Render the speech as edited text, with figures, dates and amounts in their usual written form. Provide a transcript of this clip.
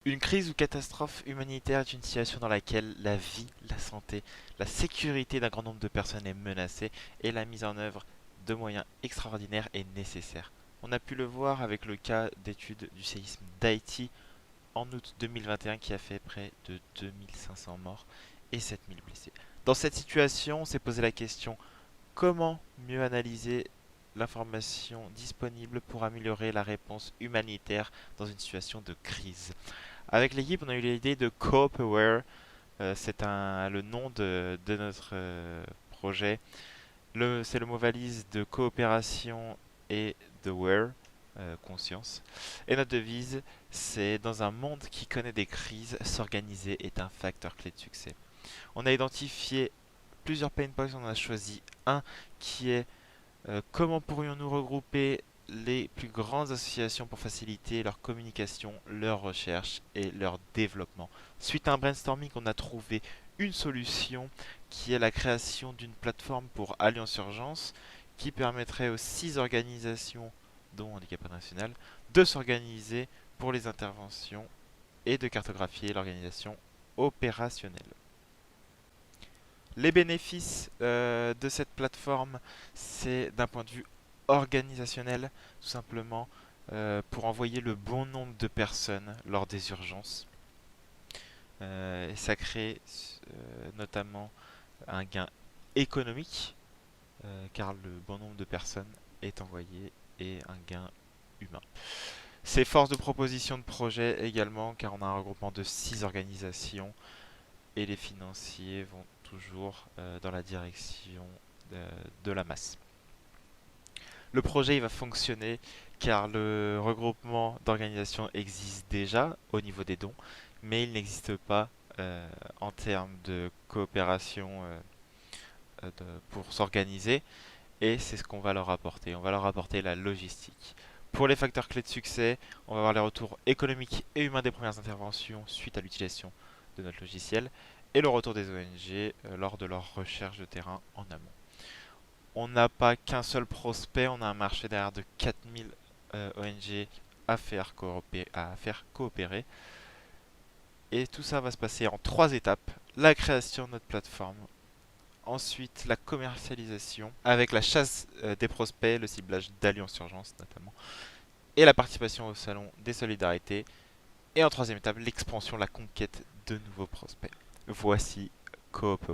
Une crise ou catastrophe humanitaire est une situation dans laquelle la vie, la santé, la sécurité d'un grand nombre de personnes est menacée et la mise en œuvre de moyens extraordinaires est nécessaire. On a pu le voir avec le cas d'étude du séisme d'Haïti en août 2021 qui a fait près de 2500 morts et 7000 blessés. Dans cette situation, on s'est posé la question: comment mieux analyser l'information disponible pour améliorer la réponse humanitaire dans une situation de crise? Avec l'équipe, on a eu l'idée de CoopAware. C'est le nom de notre projet. C'est le mot valise de coopération et de Ware, conscience. Et notre devise, c'est: dans un monde qui connaît des crises, s'organiser est un facteur clé de succès. On a identifié plusieurs pain points, on a choisi un qui est: comment pourrions-nous regrouper les plus grandes associations pour faciliter leur communication, leur recherche et leur développement? Suite à un brainstorming, on a trouvé une solution qui est la création d'une plateforme pour Alliance Urgence qui permettrait aux 6 organisations, dont Handicap International, de s'organiser pour les interventions et de cartographier l'organisation opérationnelle. Les bénéfices de cette plateforme, c'est d'un point de vue organisationnel, tout simplement pour envoyer le bon nombre de personnes lors des urgences. Et ça crée notamment un gain économique, car le bon nombre de personnes est envoyé, et un gain humain. C'est force de proposition de projet également, car on a un regroupement de 6 organisations et les financiers vont toujours dans la direction de la masse. Le projet il va fonctionner car le regroupement d'organisations existe déjà au niveau des dons, mais il n'existe pas en termes de coopération pour s'organiser, et c'est ce qu'on va leur apporter. On va leur apporter la logistique. Pour les facteurs clés de succès, on va avoir les retours économiques et humains des premières interventions suite à l'utilisation de notre logiciel et le retour des ONG lors de leur recherche de terrain en amont. On n'a pas qu'un seul prospect, on a un marché derrière de 4000 ONG à faire coopérer. Et tout ça va se passer en 3 étapes: la création de notre plateforme, ensuite la commercialisation avec la chasse des prospects, le ciblage d'Alliance Urgence notamment, et la participation au salon des solidarités. Et en troisième étape, l'expansion, la conquête de nouveaux prospects. Voici Coop.